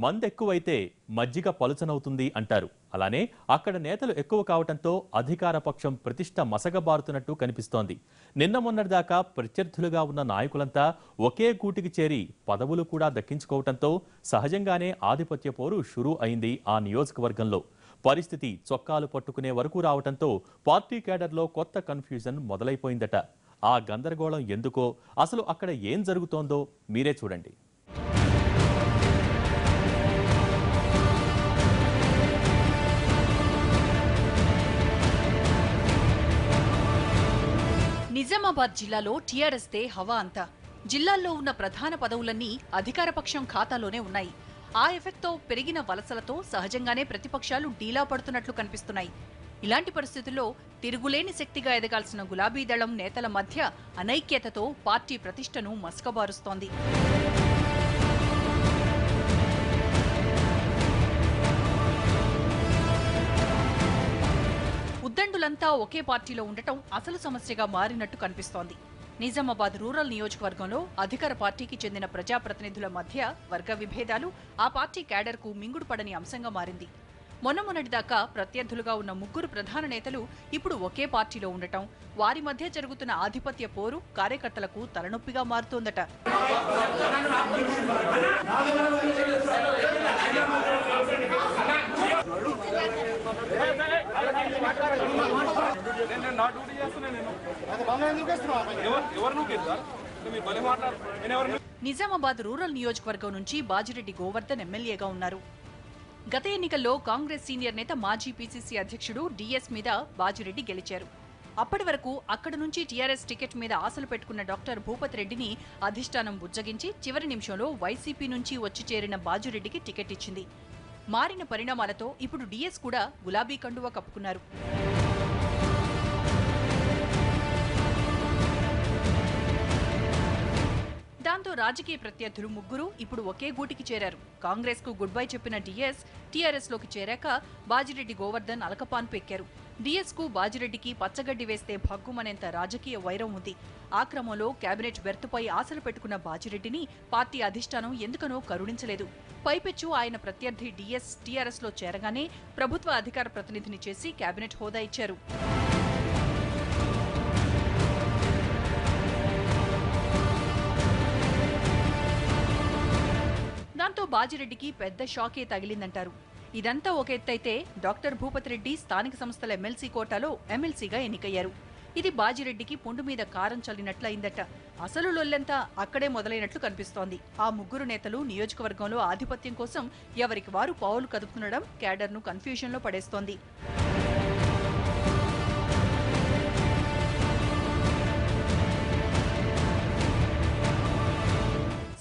మందెక్కువైతే మజ్జిగ పలుచనవుతుంది అంటారు. అలానే అక్కడ నేతలు ఎక్కువ కావటంతో అధికార పక్షం ప్రతిష్ట మసగబారుతున్నట్టు కనిపిస్తోంది. నిన్న మొన్నటిదాకా ప్రత్యర్థులుగా ఉన్న నాయకులంతా ఒకే గూటికి చేరి పదవులు కూడా దక్కించుకోవటంతో సహజంగానే ఆధిపత్య పోరు షురూ అయింది ఆ నియోజకవర్గంలో. పరిస్థితి చొక్కాలు పట్టుకునే వరకు రావటంతో పార్టీ కేడర్లో కొత్త కన్ఫ్యూజన్ మొదలైపోయిందట. ఆ గందరగోళం ఎందుకో, అసలు అక్కడ ఏం జరుగుతోందో మీరే చూడండి. నిజామాబాద్ జిల్లాలో టీఆర్ఎస్ దే హవా అంతా. జిల్లాల్లో ఉన్న ప్రధాన పదవులన్నీ అధికార పక్షం ఖాతాలోనే ఉన్నాయి. ఆ ఎఫెక్ట్తో పెరిగిన వలసలతో సహజంగానే ప్రతిపక్షాలు డీలా పడుతున్నట్లు కనిపిస్తున్నాయి. ఇలాంటి పరిస్థితుల్లో తిరుగులేని శక్తిగా ఎదగాల్సిన గులాబీ దళం నేతల మధ్య అనైక్యతతో పార్టీ ప్రతిష్టను మసకబారుస్తోంది. ఉద్దండులంతా ఒకే పార్టీలో ఉండటం అసలు సమస్యగా మారినట్టు కనిపిస్తోంది. నిజామాబాద్ రూరల్ నియోజకవర్గంలో అధికార పార్టీకి చెందిన ప్రజాప్రతినిధుల మధ్య వర్గ విభేదాలు ఆ పార్టీ క్యాడర్కు మింగుడుపడని అంశంగా మారింది. మొన్నటిదాకా ప్రత్యర్థులుగా ఉన్న ముగ్గురు ప్రధాన నేతలు ఇప్పుడు ఒకే పార్టీలో ఉండటం, వారి మధ్య జరుగుతున్న ఆధిపత్య పోరు కార్యకర్తలకు తలనొప్పిగా మారుతోందట. నిజామాబాద్ రూరల్ నియోజకవర్గం నుంచి బాజిరెడ్డి గోవర్ధన్ ఎమ్మెల్యేగా ఉన్నారు. గత ఎన్నికల్లో కాంగ్రెస్ సీనియర్ నేత మాజీ పీసీసీ అధ్యక్షుడు డిఎస్ మీద బాజిరెడ్డి గెలిచారు. అప్పటి వరకు అక్కడి నుంచి టీఆర్ఎస్ టికెట్ మీద ఆశలు పెట్టుకున్న డాక్టర్ భూపతి రెడ్డిని అధిష్టానం బుజ్జగించి చివరి నిమిషంలో వైసీపీ నుంచి వచ్చి చేరిన బాజిరెడ్డికి టికెట్ ఇచ్చింది. మారిన పరిణామాలతో ఇప్పుడు డిఎస్ కూడా గులాబీ కండువా కప్పుకున్నారు. దాంతో రాజకీయ ప్రత్యర్థులు ముగ్గురు ఇప్పుడు ఒకే గూటికి చేరారు. కాంగ్రెస్ కు గుడ్ బై చెప్పిన డిఎస్ టీఆర్ఎస్ లోకి చేరాక బాజిరెడ్డి గోవర్ధన్ అలకపాన్పు ఎక్కారు. డిఎస్ కు బాజిరెడ్డికి పచ్చగడ్డి వేస్తే భగ్గుమనేంత రాజకీయ వైరం ఉంది. ఆ క్రమంలో కేబినెట్ బెర్తుపై ఆశలు పెట్టుకున్న బాజిరెడ్డిని పార్టీ అధిష్టానం ఎందుకనో కరుణించలేదు. పైపెచ్చు ఆయన ప్రత్యర్థి డిఎస్ టీఆర్ఎస్ లో చేరగానే ప్రభుత్వ అధికార ప్రతినిధిని చేసి కేబినెట్ హోదా ఇచ్చారు. దాంతో బాజిరెడ్డికి పెద్ద షాకే తగిలిందంటారు. ఇదంతా ఒక ఎత్తైతే డాక్టర్ భూపతి రెడ్డి స్థానిక సంస్థల ఎమ్మెల్సీ కోటాలో ఎమ్మెల్సీగా ఎన్నికయ్యారు. ఇది బాజిరెడ్డికి పుండు మీద కారం చల్లినట్లయిందట. అసలు లొల్లంతా అక్కడే మొదలైనట్లు కనిపిస్తోంది. ఆ ముగ్గురు నేతలు నియోజకవర్గంలో ఆధిపత్యం కోసం ఎవరికి వారు పావులు కదుపుతుండడం క్యాడర్ను కన్ఫ్యూజన్లో పడేస్తోంది.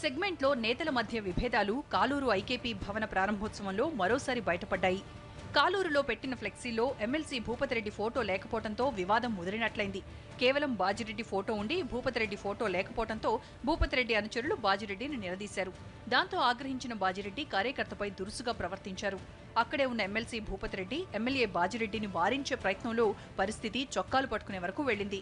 సెగ్మెంట్లో నేతల మధ్య విభేదాలు కాలూరు ఐకేపీ భవన ప్రారంభోత్సవంలో మరోసారి బయటపడ్డాయి. కాలూరులో పెట్టిన ఫ్లెక్సీలో ఎమ్మెల్సీ భూపతిరెడ్డి ఫోటో లేకపోవడంతో వివాదం ముదిరినట్లయింది. కేవలం బాజిరెడ్డి ఫోటో ఉండి భూపతిరెడ్డి ఫోటో లేకపోవడంతో భూపతిరెడ్డి అనుచరులు బాజిరెడ్డిని నిలదీశారు. దాంతో ఆగ్రహించిన బాజిరెడ్డి కార్యకర్తపై దురుసుగా ప్రవర్తించారు. అక్కడే ఉన్న ఎమ్మెల్సీ భూపతిరెడ్డి ఎమ్మెల్యే బాజిరెడ్డిని వారించే ప్రయత్నంలో పరిస్థితి చొక్కాలు పట్టుకునే వరకు వెళ్లింది.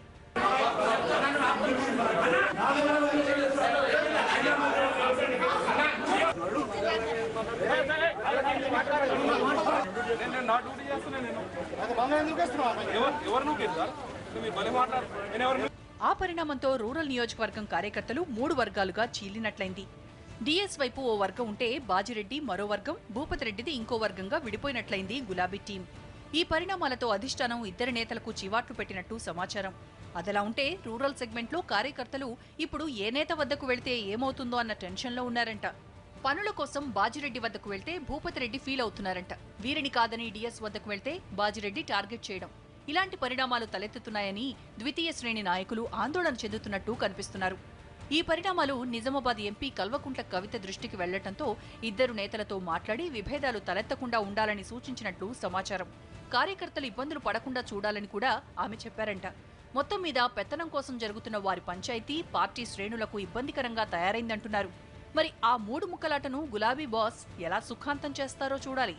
ఆ పరిణామంతో రూరల్ నియోజకవర్గం కార్యకర్తలు 3 వర్గాలుగా చీలినట్లయింది. డిఎస్ వైపు ఓ వర్గం ఉంటే బాజిరెడ్డి మరో వర్గం, భూపతిరెడ్డిది ఇంకో వర్గంగా విడిపోయినట్లయింది గులాబీ టీం. ఈ పరిణామాలతో అధిష్టానం ఇద్దరు నేతలకు చివాట్లు పెట్టినట్టు సమాచారం. అదలా ఉంటే రూరల్ సెగ్మెంట్లో కార్యకర్తలు ఇప్పుడు ఏ నేత వద్దకు వెళ్తే ఏమవుతుందో అన్న టెన్షన్లో ఉన్నారంట. పనుల కోసం బాజిరెడ్డి వద్దకు వెళ్తే భూపతిరెడ్డి ఫీల్ అవుతున్నారంట. వీరిని కాదని డిఎస్ వద్దకు వెళ్తే బాజిరెడ్డి టార్గెట్ చేయడం, ఇలాంటి పరిణామాలు తలెత్తుతున్నాయని ద్వితీయ శ్రేణి నాయకులు ఆందోళన చెందుతున్నట్టు కనిపిస్తున్నారు. ఈ పరిణామాలు నిజామాబాద్ ఎంపీ కల్వకుంట్ల కవిత దృష్టికి వెళ్లటంతో ఇద్దరు నేతలతో మాట్లాడి విభేదాలు తలెత్తకుండా ఉండాలని సూచించినట్లు సమాచారం. కార్యకర్తలు ఇబ్బందులు పడకుండా చూడాలని కూడా ఆమె చెప్పారంట. మొత్తం మీద పెత్తనం కోసం జరుగుతున్న వారి పంచాయతీ పార్టీ శ్రేణులకు ఇబ్బందికరంగా తయారైందంటున్నారు. మరి ఆ 3 ముక్కలాటను గులాబీ బాస్ ఎలా సుఖాంతం చేస్తారో చూడాలి.